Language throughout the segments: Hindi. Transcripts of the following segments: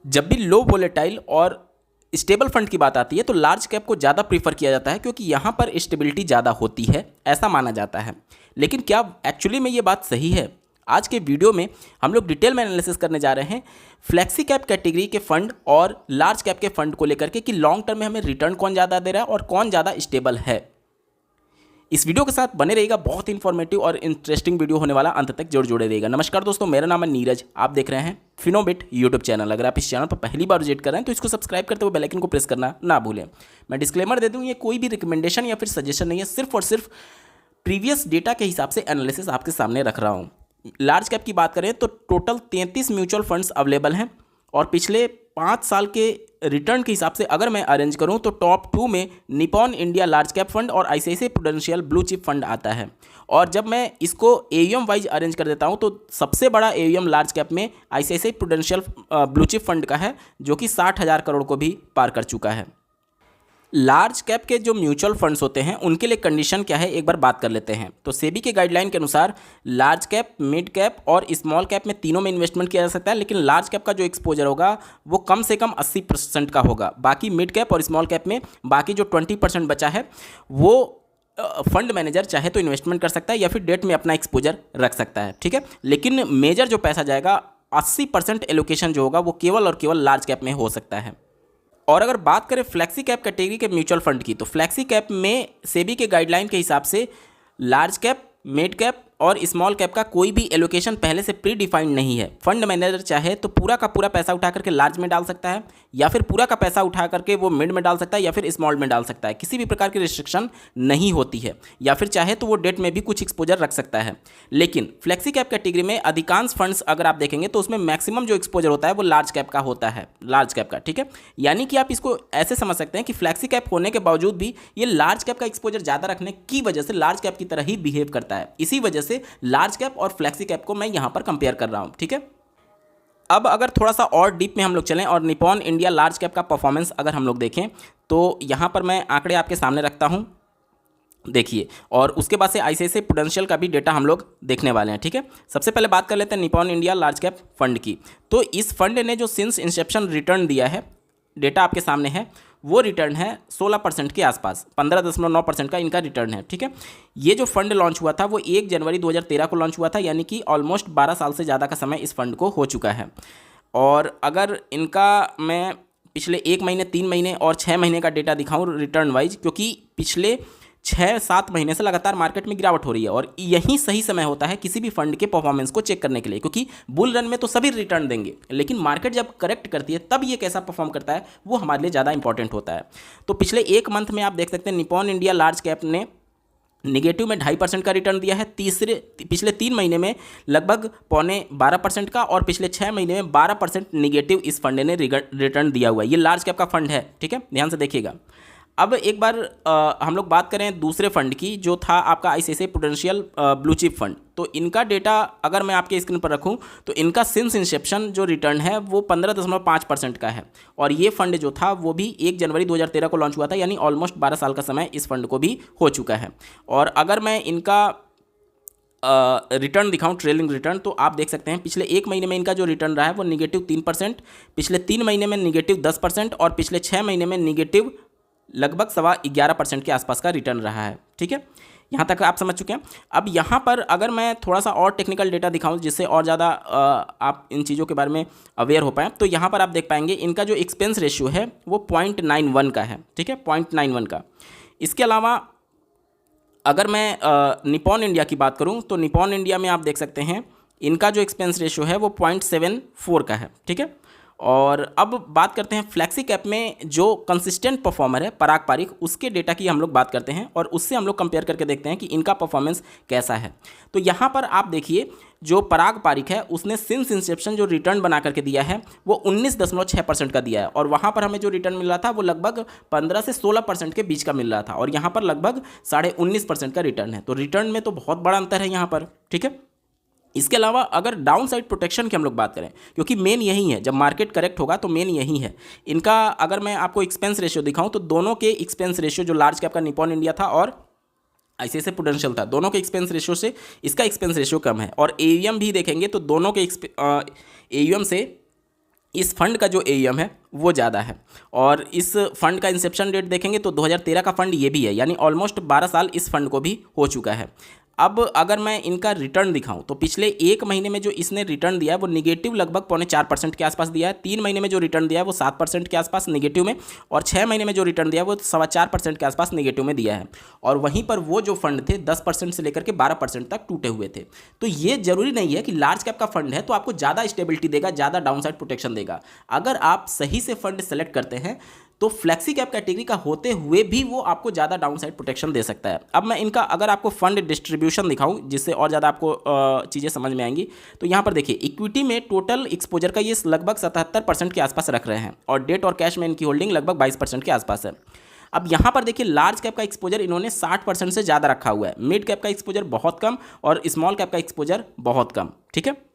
जब भी लो वोलेटाइल और स्टेबल फंड की बात आती है तो लार्ज कैप को ज़्यादा प्रीफर किया जाता है क्योंकि यहाँ पर स्टेबिलिटी ज़्यादा होती है, ऐसा माना जाता है। लेकिन क्या एक्चुअली में ये बात सही है? आज के वीडियो में हम लोग डिटेल में एनालिसिस करने जा रहे हैं फ्लेक्सी कैप कैटेगरी के फंड और लार्ज कैप के फंड को लेकर के कि लॉन्ग टर्म में हमें रिटर्न कौन ज़्यादा दे रहा है और कौन ज़्यादा स्टेबल है। इस वीडियो के साथ बने रहिएगा, बहुत इंफॉर्मेटिव और इंटरेस्टिंग वीडियो होने वाला, अंत तक जरूर जुड़े रहिएगा। नमस्कार दोस्तों, मेरा नाम है नीरज, आप देख रहे हैं फिनोबिट यूट्यूब चैनल। अगर आप इस चैनल पर पहली बार विजिट कर रहे हैं तो इसको सब्सक्राइब करते हुए बेल आइकन को प्रेस करना ना भूलें। मैं डिस्क्लेमर दे दूं, ये कोई भी रिकमेंडेशन या फिर सजेशन नहीं है, सिर्फ और सिर्फ प्रीवियस डेटा के हिसाब से एनालिसिस आपके सामने रख रहा हूँ। लार्ज कैप की बात करें तो टोटल 33 म्यूचुअल फंड्स अवेलेबल हैं और पिछले 5 साल के रिटर्न के हिसाब से अगर मैं अरेंज करूं तो टॉप 2 में Nippon India large cap fund और ICICI Prudential blue chip fund आता है। और जब मैं इसको एयूएम वाइज अरेंज कर देता हूं तो सबसे बड़ा एयूएम लार्ज कैप में ICICI Prudential blue chip fund का है, जो कि 60,000 करोड़ को भी पार कर चुका है। लार्ज कैप के जो म्यूचुअल फंड्स होते हैं उनके लिए कंडीशन क्या है, एक बार बात कर लेते हैं। तो सेबी के गाइडलाइन के अनुसार लार्ज कैप, मिड कैप और स्मॉल कैप में तीनों में इन्वेस्टमेंट किया जा सकता है, लेकिन लार्ज कैप का जो एक्सपोजर होगा वो कम से कम 80% का होगा। बाकी मिड कैप और स्मॉल कैप में बाकी जो 20% बचा है वो फंड मैनेजर चाहे तो इन्वेस्टमेंट कर सकता है या फिर डेट में अपना एक्सपोजर रख सकता है, ठीक है। लेकिन मेजर जो पैसा जाएगा 80% एलोकेशन जो होगा वो केवल और केवल लार्ज कैप में हो सकता है। और अगर बात करें फ्लेक्सी कैप कैटेगरी के म्यूचुअल फंड की, तो फ्लेक्सी कैप में सेबी के गाइडलाइन के हिसाब से लार्ज कैप, मिड कैप और स्मॉल कैप का कोई भी एलोकेशन पहले से प्री डिफाइंड नहीं है। फंड मैनेजर चाहे तो पूरा का पूरा पैसा उठा करके लार्ज में डाल सकता है या फिर पूरा का पैसा उठा करके वो मिड में डाल सकता है या फिर स्मॉल में डाल सकता है। किसी भी प्रकार की रिस्ट्रिक्शन नहीं होती है, या फिर चाहे तो वो डेट में भी कुछ एक्सपोजर रख सकता है। लेकिन फ्लेक्सी कैप कैटेगरी में अधिकांश फंड्स अगर आप देखेंगे तो उसमें मैक्सिमम जो एक्सपोजर होता है वो लार्ज कैप का होता है, लार्ज कैप का, ठीक है। यानी कि आप इसको ऐसे समझ सकते हैं कि फ्लेक्सी कैप होने के बावजूद भी ये लार्ज कैप का एक्सपोजर ज़्यादा रखने की वजह से लार्ज कैप की तरह ही बिहेव करता है। इसी वजह से लार्ज कैप और फ्लेक्सी कैप को मैं यहां पर कंपेयर कर रहा हूं, ठीक है। अब अगर थोड़ा सा और डीप में हम लोग चलें और निपॉन इंडिया लार्ज कैप का परफॉर्मेंस अगर हम लोग देखें तो यहां पर मैं आंकड़े आपके सामने रखता हूं, देखिए। और उसके बाद से आईसीआईसीआई प्रूडेंशियल का भी डेटा हम लोग देखने वाले हैं, ठीक है। सबसे पहले बात कर लेते हैं Nippon India large cap fund की। तो इस फंड ने जो सिंस इंसेप्शन रिटर्न दिया है, डेटा आपके सामने है, वो रिटर्न है 16% के आसपास, 15.9% का इनका रिटर्न है, ठीक है। ये जो फंड लॉन्च हुआ था वो 1 जनवरी 2013 को लॉन्च हुआ था, यानी कि ऑलमोस्ट 12 साल से ज़्यादा का समय इस फंड को हो चुका है। और अगर इनका मैं पिछले 1 महीने, 3 महीने और 6 महीने का डेटा दिखाऊं रिटर्न वाइज, क्योंकि पिछले 6-7 महीने से लगातार मार्केट में गिरावट हो रही है और यही सही समय होता है किसी भी फंड के परफॉर्मेंस को चेक करने के लिए, क्योंकि बुल रन में तो सभी रिटर्न देंगे, लेकिन मार्केट जब करेक्ट करती है तब ये कैसा परफॉर्म करता है वो हमारे लिए ज़्यादा इंपॉर्टेंट होता है। तो पिछले 1 मंथ में आप देख सकते हैं निपॉन इंडिया लार्ज कैप ने निगेटिव में 2.5% का रिटर्न दिया है, पिछले 3 महीने में लगभग 12.25% का, और पिछले 6 महीने में 12% निगेटिव इस फंड ने रिटर्न दिया हुआ है। ये लार्ज कैप का फंड है, ठीक है, ध्यान से देखिएगा। अब एक बार हम लोग बात करें दूसरे फंड की, जो था आपका ICICI Prudential blue chip fund. तो इनका डेटा अगर मैं आपके स्क्रीन पर रखूं तो इनका सिंस इंसेप्शन जो रिटर्न है वो 15.5% का है। और ये फंड जो था वो भी 1 जनवरी 2013 को लॉन्च हुआ था, यानी ऑलमोस्ट 12 साल का समय इस फंड को भी हो चुका है। और अगर मैं इनका रिटर्न दिखाऊं, ट्रेलिंग रिटर्न, तो आप देख सकते हैं पिछले 1 महीने में इनका जो रिटर्न रहा है वो -3%, पिछले 3 महीने में -10% और पिछले 6 महीने में निगेटिव लगभग 11.25% के आसपास का रिटर्न रहा है, ठीक है। यहाँ तक आप समझ चुके हैं। अब यहाँ पर अगर मैं थोड़ा सा और टेक्निकल डेटा दिखाऊं जिससे और ज़्यादा आप इन चीज़ों के बारे में अवेयर हो पाएँ, तो यहाँ पर आप देख पाएंगे इनका जो एक्सपेंस रेशियो है वो 0.91 का है, ठीक है, 0.91 का। इसके अलावा अगर मैं निपॉन इंडिया की बात करूँ तो निपॉन इंडिया में आप देख सकते हैं इनका जो एक्सपेंस रेशियो है वो 0.74 का है, ठीक है। और अब बात करते हैं फ्लेक्सी कैप में जो कंसिस्टेंट परफॉर्मर है पराग पारिक, उसके डेटा की हम लोग बात करते हैं और उससे हम लोग कंपेयर करके देखते हैं कि इनका परफॉर्मेंस कैसा है। तो यहाँ पर आप देखिए जो पराग पारिक है उसने सिंस इंसेप्शन जो रिटर्न बना करके दिया है वो 19.6% का दिया है, और वहाँ पर हमें जो रिटर्न मिल रहा था वो लगभग 15 से 16% के बीच का मिल रहा था, और यहाँ पर लगभग 19.5% का रिटर्न है। तो रिटर्न में तो बहुत बड़ा अंतर है यहाँ पर, ठीक है। इसके अलावा अगर डाउन साइड प्रोटेक्शन की हम लोग बात करें, क्योंकि मेन यही है, जब मार्केट करेक्ट होगा तो मेन यही है इनका। अगर मैं आपको एक्सपेंस रेशियो दिखाऊं तो दोनों के एक्सपेंस रेशियो, जो लार्ज कैप का निपॉन इंडिया था और आईसीआईसीआई प्रूडेंशियल था, दोनों के एक्सपेंस रेशियो से इसका एक्सपेंस रेशियो कम है। और एयूएम भी देखेंगे तो दोनों के एयूएम से इस फंड का जो एईएम है वो ज़्यादा है। और इस फंड का इंसेप्शन डेट देखेंगे तो 2013 का फंड ये भी है, यानी ऑलमोस्ट 12 साल इस फंड को भी हो चुका है। अब अगर मैं इनका रिटर्न दिखाऊं तो पिछले एक महीने में जो इसने रिटर्न दिया है वो निगेटिव लगभग 4.25% के आसपास दिया है। 3 महीने में जो रिटर्न दिया है वो 7% के आसपास निगेटिव में, और 6 महीने में जो रिटर्न दिया है वो 4.25% के आसपास निगेटिव में दिया है। और वहीं पर वो जो फंड थे 10% से लेकर के 12% तक टूटे हुए थे। तो ये जरूरी नहीं है कि लार्ज कैप का फंड है तो आपको ज़्यादा स्टेबिलिटी देगा, ज़्यादा डाउनसाइड प्रोटेक्शन देगा। अगर आप सही से फंड सेलेक्ट करते हैं तो फ्लेक्सी कैप कैटेगरी का होते हुए भी वो आपको ज़्यादा डाउनसाइड प्रोटेक्शन दे सकता है। अब मैं इनका अगर आपको फंड डिस्ट्रीब्यूशन दिखाऊं जिससे और ज़्यादा आपको चीज़ें समझ में आएंगी, तो यहाँ पर देखिए इक्विटी में टोटल एक्सपोजर का ये लगभग 77% के आसपास रख रहे हैं, और डेट और कैश में इनकी होल्डिंग लगभग 22% के आसपास है। अब यहाँ पर देखिए लार्ज कैप का एक्सपोजर इन्होंने 60% से ज़्यादा रखा हुआ है, मिड कैप का एक्सपोजर बहुत कम और स्मॉल कैप का एक्सपोजर बहुत कम। ठीक है,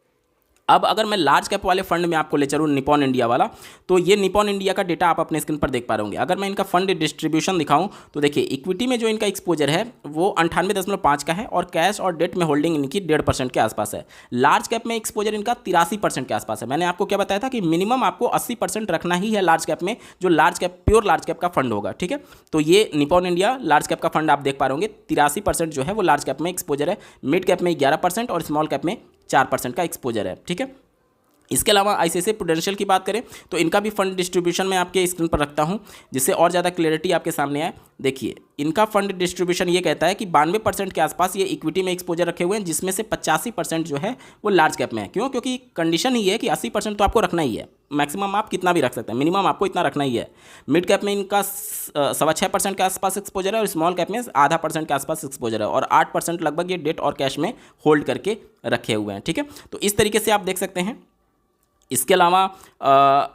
अब अगर मैं लार्ज कैप वाले फंड में आपको ले चलूँ निपॉन इंडिया वाला, तो ये निपॉन इंडिया का डेटा आप अपने स्क्रीन पर देख पा रहे होंगे। अगर मैं इनका फंड डिस्ट्रीब्यूशन दिखाऊं तो देखिए इक्विटी में जो इनका एक्सपोजर है वो 98.5 का है, और कैश और डेट में होल्डिंग इनकी 1.5% के आसपास है। लार्ज कैप में एक्सपोजर इनका 83% के आसपास है। मैंने आपको क्या बताया था कि मिनिमम आपको 80% रखना ही है लार्ज कैप में, जो large cap pure large cap का फंड होगा। ठीक है, तो ये निपॉन इंडिया लार्ज कैप का फंड आप देख पा रहे होंगे, 83% जो है वो लार्ज कैप में एक्सपोजर है, मिड कैप में 11% और स्मॉल कैप में 4% का एक्सपोजर है। ठीक है, इसके अलावा आईसीआईसीआई प्रूडेंशियल की बात करें तो इनका भी फंड डिस्ट्रीब्यूशन मैं आपके स्क्रीन पर रखता हूं जिससे और ज़्यादा क्लियरिटी आपके सामने आए। देखिए इनका फंड डिस्ट्रीब्यूशन ये कहता है कि 92% के आसपास ये इक्विटी में एक्सपोजर रखे हुए हैं, जिसमें से 85% जो है वो लार्ज कैप में है। क्यों? क्योंकि कंडीशन ही है कि 80% तो आपको रखना ही है, मैक्सिमम आप कितना भी रख सकते हैं, मिनिमम आपको इतना रखना ही है। मिड कैप में इनका 6.25% के आसपास एक्सपोजर है, और स्मॉल कैप में 0.5% के आसपास एक्सपोजर है, और 8% लगभग ये डेट और कैश में होल्ड करके रखे हुए हैं। ठीक है, तो इस तरीके से आप देख सकते हैं। इसके अलावा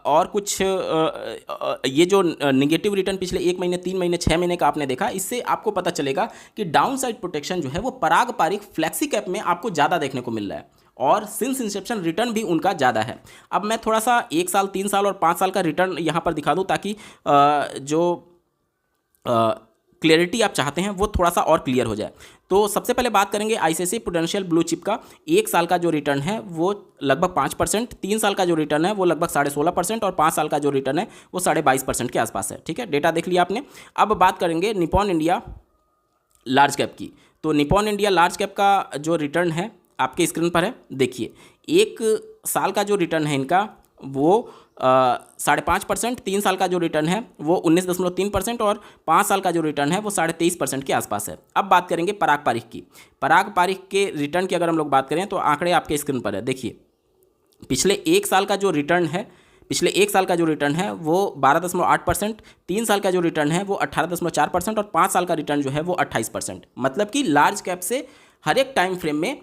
और कुछ ये जो निगेटिव रिटर्न पिछले 1 महीने, 3 महीने, 6 महीने का आपने देखा, इससे आपको पता चलेगा कि डाउन साइड प्रोटेक्शन जो है वो पारंपरिक फ्लेक्सी कैप में आपको ज़्यादा देखने को मिल रहा है, और सिंस इंसेप्शन रिटर्न भी उनका ज़्यादा है। अब मैं थोड़ा सा 1 साल, 3 साल और 5 साल का रिटर्न यहाँ पर दिखा दूँ ताकि जो क्लियरिटी आप चाहते हैं वो थोड़ा सा और क्लियर हो जाए। तो सबसे पहले बात करेंगे आईसीआईसीआई प्रूडेंशियल ब्लू चिप का। 1 साल का जो रिटर्न है वो लगभग 5%, 3 साल का जो रिटर्न है वो लगभग 16.5%, और 5 साल का जो रिटर्न है वो 22.5% के आसपास है। ठीक है, डेटा देख लिया आपने। अब बात करेंगे निपॉन इंडिया लार्ज कैप की। तो निपॉन इंडिया लार्ज कैप का जो रिटर्न है आपके स्क्रीन पर है, देखिए 1 साल का जो रिटर्न है इनका वो 5.5%, 3 साल का जो रिटर्न है वो 19.3%, और 5 साल का जो रिटर्न है वो 23.5% के आसपास है। अब बात करेंगे पराग पारीख की। पराग पारीख के रिटर्न की अगर हम लोग बात करें तो आंकड़े आपके स्क्रीन पर है। देखिए पिछले 1 साल का जो रिटर्न है, वो 12.8%, 3 साल का जो रिटर्न है वो 18.4%, और 5 साल का रिटर्न जो है वो 28%। मतलब कि लार्ज कैप से हर एक टाइम फ्रेम में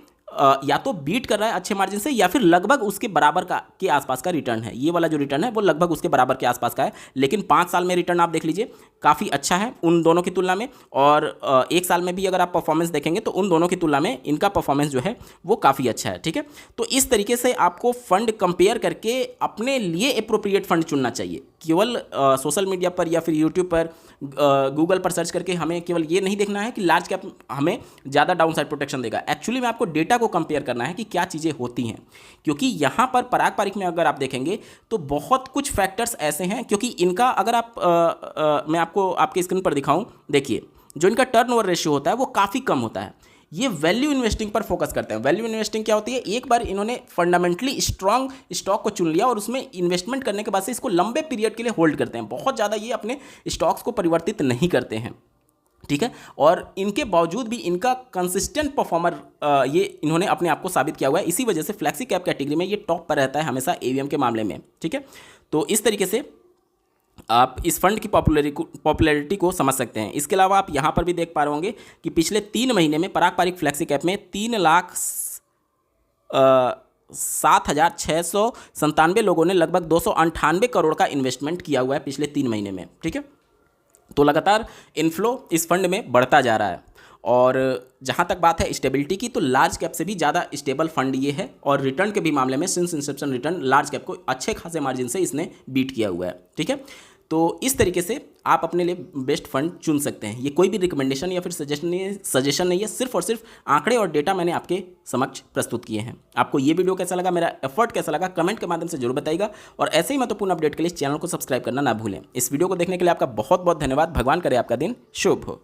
या तो बीट कर रहा है अच्छे मार्जिन से, या फिर लगभग उसके बराबर का के आसपास का रिटर्न है। ये वाला जो रिटर्न है वो लगभग उसके बराबर के आसपास का है, लेकिन 5 साल में रिटर्न आप देख लीजिए काफ़ी अच्छा है उन दोनों की तुलना में, और 1 साल में भी अगर आप परफॉर्मेंस देखेंगे तो उन दोनों की तुलना में इनका परफॉर्मेंस जो है वो काफ़ी अच्छा है। ठीक है, तो इस तरीके से आपको फंड कंपेयर करके अपने लिए अप्रोप्रिएट फंड चुनना चाहिए। केवल सोशल मीडिया पर या फिर यूट्यूब पर, गूगल पर सर्च करके हमें केवल ये नहीं देखना है कि लार्ज कैप हमें ज़्यादा डाउन साइड प्रोटेक्शन देगा। एक्चुअली में आपको डेटा को कंपेयर करना है कि क्या चीज़ें होती हैं, क्योंकि यहाँ पर पराग पारीख में अगर आप देखेंगे तो बहुत कुछ फैक्टर्स ऐसे हैं। क्योंकि इनका अगर आप मैं आपको आपके स्क्रीन पर दिखाऊं, देखिए जो इनका टर्नओवर रेशियो होता है वो काफ़ी कम होता है। ये वैल्यू इन्वेस्टिंग पर फोकस करते हैं। वैल्यू इन्वेस्टिंग क्या होती है? एक बार इन्होंने फंडामेंटली स्ट्रांग स्टॉक को चुन लिया और उसमें इन्वेस्टमेंट करने के बाद से इसको लंबे पीरियड के लिए होल्ड करते हैं। बहुत ज़्यादा ये अपने स्टॉक्स को परिवर्तित नहीं करते हैं। ठीक है, और इनके बावजूद भी इनका कंसिस्टेंट परफॉर्मर ये इन्होंने अपने आप को साबित किया हुआ है। इसी वजह से फ्लेक्सी कैप कैटेगरी में ये टॉप पर रहता है हमेशा एवीएम के मामले में। ठीक है, तो इस तरीके से आप इस फंड की पॉपुलैरिटी को समझ सकते हैं। इसके अलावा आप यहाँ पर भी देख पा रहे होंगे कि पिछले 3 महीने में पराग पारीख फ्लेक्सी कैप में 3,07,697 लोगों ने लगभग 298 करोड़ का इन्वेस्टमेंट किया हुआ है पिछले 3 महीने में। ठीक है, तो लगातार इनफ्लो इस फंड में बढ़ता जा रहा है। और जहाँ तक बात है स्टेबिलिटी की, तो लार्ज कैप से भी ज़्यादा स्टेबल फंड ये है, और रिटर्न के भी मामले में since Inception return large cap को अच्छे खासे मार्जिन से इसने बीट किया हुआ है। ठीक है, तो इस तरीके से आप अपने लिए बेस्ट फंड चुन सकते हैं। ये कोई भी रिकमेंडेशन या फिर सजेशन नहीं है, सिर्फ और सिर्फ आंकड़े और डेटा मैंने आपके समक्ष प्रस्तुत किए हैं। आपको ये वीडियो कैसा लगा, मेरा एफर्ट कैसा लगा, कमेंट के माध्यम से जरूर बताइएगा। और ऐसे ही महत्वपूर्ण अपडेट के लिए इस चैनल को सब्सक्राइब करना ना भूलें। इस वीडियो को देखने के लिए आपका बहुत बहुत धन्यवाद। भगवान करे आपका दिन शुभ हो।